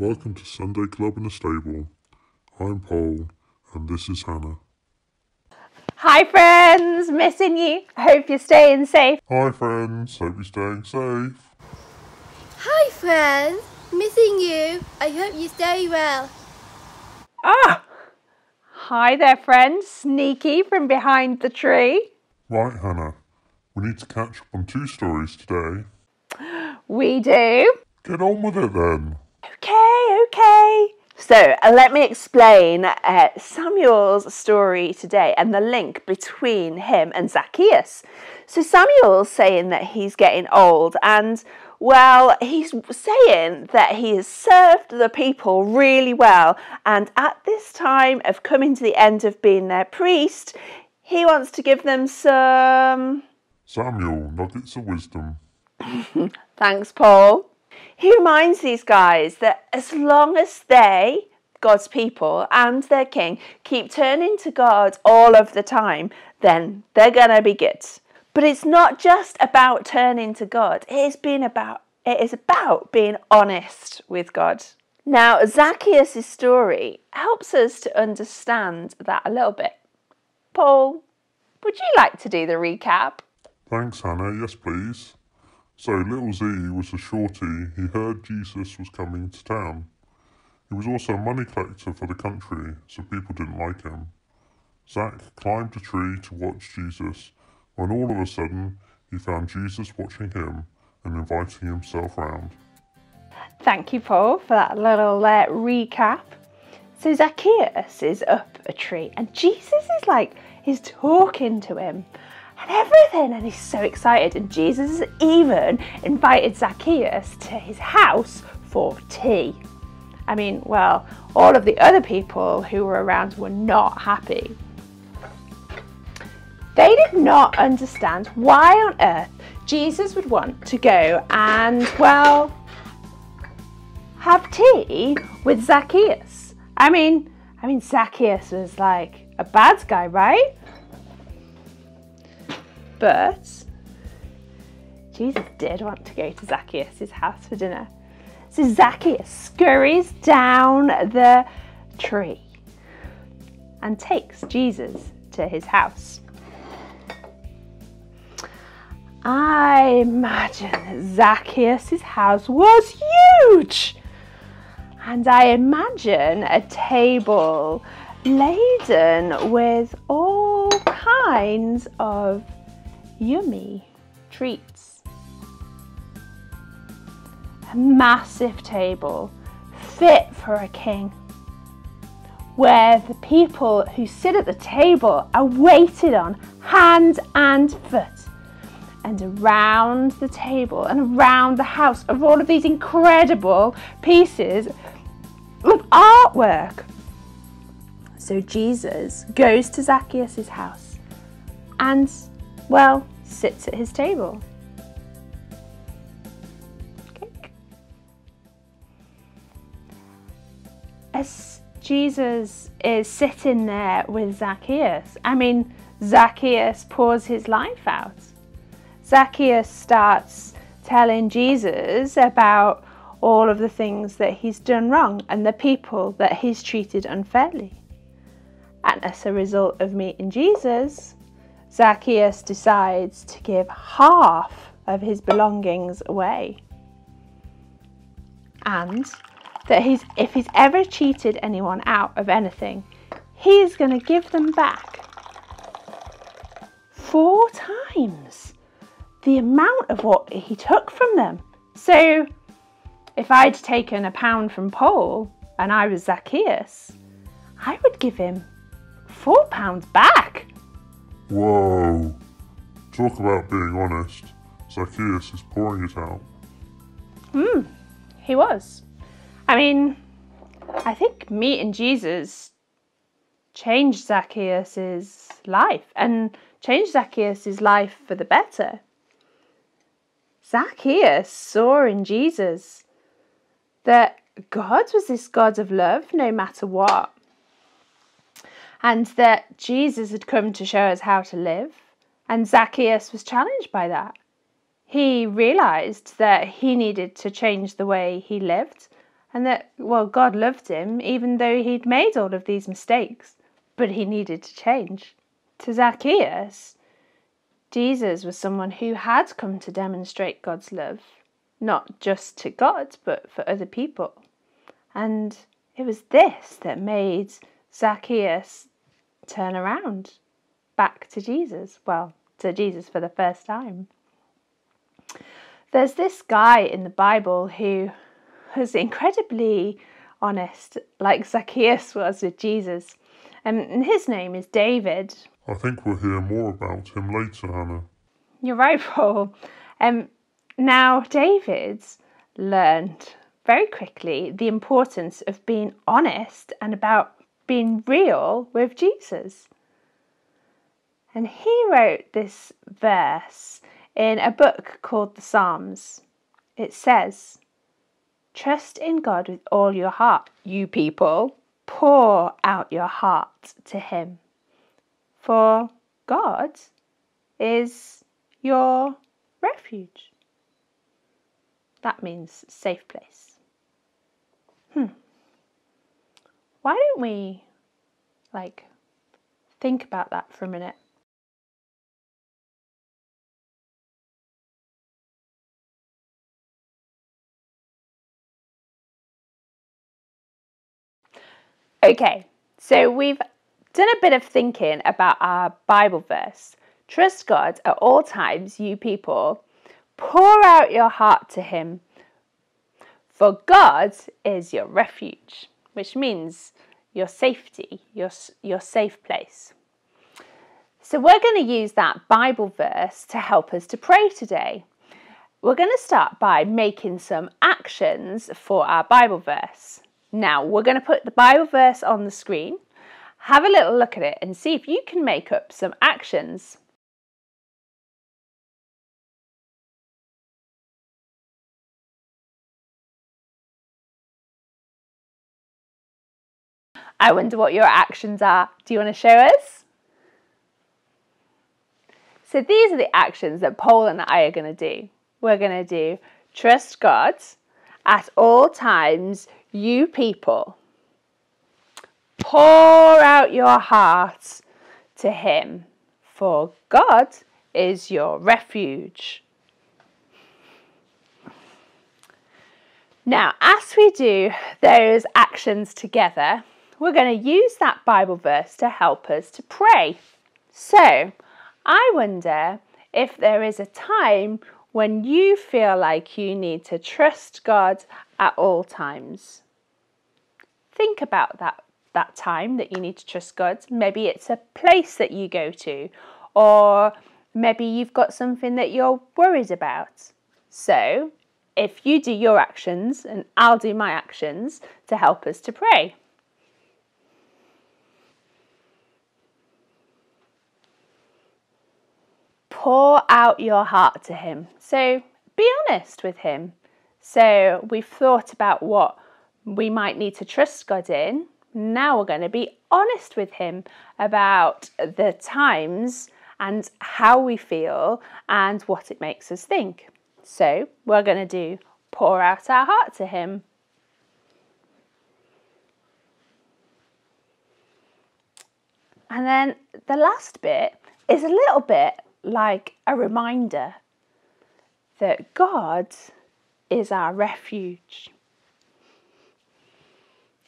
welcome to Sunday Club in the Stable. I'm Paul, and this is Hannah. Hi friends, missing you. Hope you're staying safe. Hi friends, hope you're staying safe. Hi friends, missing you. I hope you stay well. Hi there friends, sneaky from behind the tree. Right, Hannah, we need to catch up on 2 stories today. We do. Get on with it then. Okay. So let me explain Samuel's story today and the link between him and Zaccheaus. So Samuel's saying that he's getting old and, well, he's saying that he has served the people really well, and at this time of coming to the end of being their priest, he wants to give them some... Samuel, nuggets of wisdom. Thanks, Paul. He reminds these guys that as long as they, God's people and their king, keep turning to God all of the time, then they're going to be good. But it's not just about turning to God. It is about being honest with God. Now, Zaccheaus' story helps us to understand that a little bit. Paul, would you like to do the recap? Thanks, Hannah. Yes, please. So, little Z was a shorty. He heard Jesus was coming to town. He was also a money collector for the country, so people didn't like him. Zach climbed a tree to watch Jesus, when all of a sudden he found Jesus watching him and inviting himself round. Thank you, Paul, for that little recap. So Zaccheaus is up a tree and Jesus is talking to him and everything, and he's so excited, and Jesus has even invited Zaccheaus to his house for tea. I mean, well, all of the other people who were around were not happy. They did not understand why on earth Jesus would want to go and, well, have tea with Zaccheaus. I mean, Zaccheaus was like a bad guy, right? But Jesus did want to go to Zaccheaus' house for dinner. So Zaccheaus scurries down the tree and takes Jesus to his house. I imagine Zaccheaus' house was huge. And I imagine a table laden with all kinds of yummy treats. A massive table fit for a king, where the people who sit at the table are waited on hand and foot. And around the table and around the house of all of these incredible pieces of artwork. So Jesus goes to Zaccheaus' house and, well, sits at his table. Okay. As Jesus is sitting there with Zaccheaus, Zaccheaus pours his life out. Zaccheaus starts telling Jesus about all of the things that he's done wrong and the people that he's treated unfairly. And as a result of meeting Jesus, Zaccheaus decides to give half of his belongings away. And that if he's ever cheated anyone out of anything, he's going to give them back 4 times the amount of what he took from them. So if I'd taken £1 from Paul and I was Zaccheaus, I would give him £4 back. Whoa! Talk about being honest. Zaccheaus is pouring it out. He was. I think meeting Jesus changed Zaccheaus' life and changed Zaccheaus' life for the better. Zaccheaus saw in Jesus that God was this God of love no matter what, and that Jesus had come to show us how to live, and Zaccheaus was challenged by that. He realised that he needed to change the way he lived and that, well, God loved him even though he'd made all of these mistakes, but he needed to change. To Zaccheaus, Jesus was someone who had come to demonstrate God's love, not just to God, but for other people. And it was this that made Zaccheaus turn around back to Jesus. Well, to Jesus for the first time. There's this guy in the Bible who was incredibly honest, like Zaccheaus was with Jesus. And his name is David. I think we'll hear more about him later, Hannah. You're right, Paul. Now, David learned very quickly the importance of being honest and about being real with Jesus. And he wrote this verse in a book called the Psalms. It says, "Trust in God with all your heart, you people. Pour out your heart to him. For God is your refuge." That means safe place. Why don't we, think about that for a minute? Okay, so we've done a bit of thinking about our Bible verse. Trust God at all times, you people. Pour out your heart to him. For God is your refuge, which means your safety, your safe place. So we're going to use that Bible verse to help us to pray today. We're going to start by making some actions for our Bible verse. Now, we're going to put the Bible verse on the screen. Have a little look at it and see if you can make up some actions. I wonder what your actions are. Do you want to show us? So these are the actions that Paul and I are going to do. We're going to do trust God at all times, you people. Pour out your heart to him, for God is your refuge. Now, as we do those actions together, we're going to use that Bible verse to help us to pray. So, I wonder if there is a time when you feel like you need to trust God at all times. Think about that time that you need to trust God. Maybe it's a place that you go to, or maybe you've got something that you're worried about. So, if you do your actions and I'll do my actions to help us to pray. Pour out your heart to him. So be honest with him. So we've thought about what we might need to trust God in. Now we're going to be honest with him about the times and how we feel and what it makes us think. So we're going to do pour out our heart to him. And then the last bit is a little bit like a reminder that God is our refuge.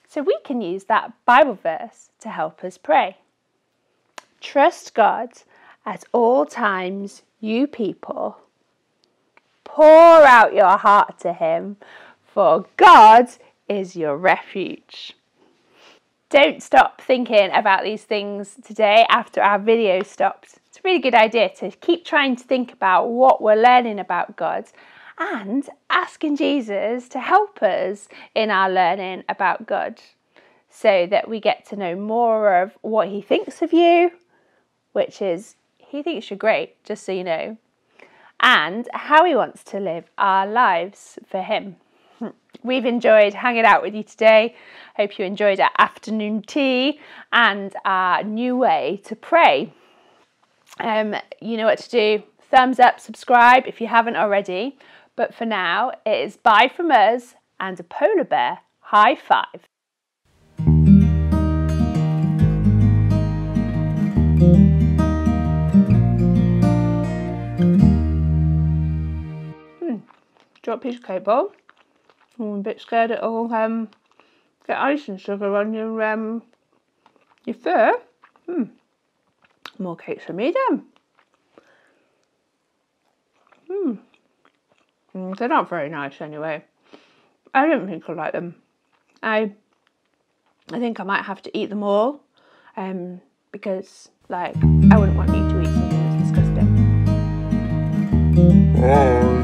So we can use that Bible verse to help us pray. Trust God at all times, you people. Pour out your heart to him, for God is your refuge. Don't stop thinking about these things today after our video stopped. It's a really good idea to keep trying to think about what we're learning about God and asking Jesus to help us in our learning about God so that we get to know more of what he thinks of you, which is he thinks you're great, just so you know, and how he wants to live our lives for him. We've enjoyed hanging out with you today. Hope you enjoyed our afternoon tea and our new way to pray. You know what to do. Thumbs up, subscribe if you haven't already. But for now, it is bye from us and a polar bear High five. Do you want a piece of cake, Bob? I'm a bit scared it'll get ice and sugar on your fur. More cakes for me then. They're not very nice anyway. I don't think I like them. I think I might have to eat them all, because like I wouldn't want you to eat something that's disgusting. Bye.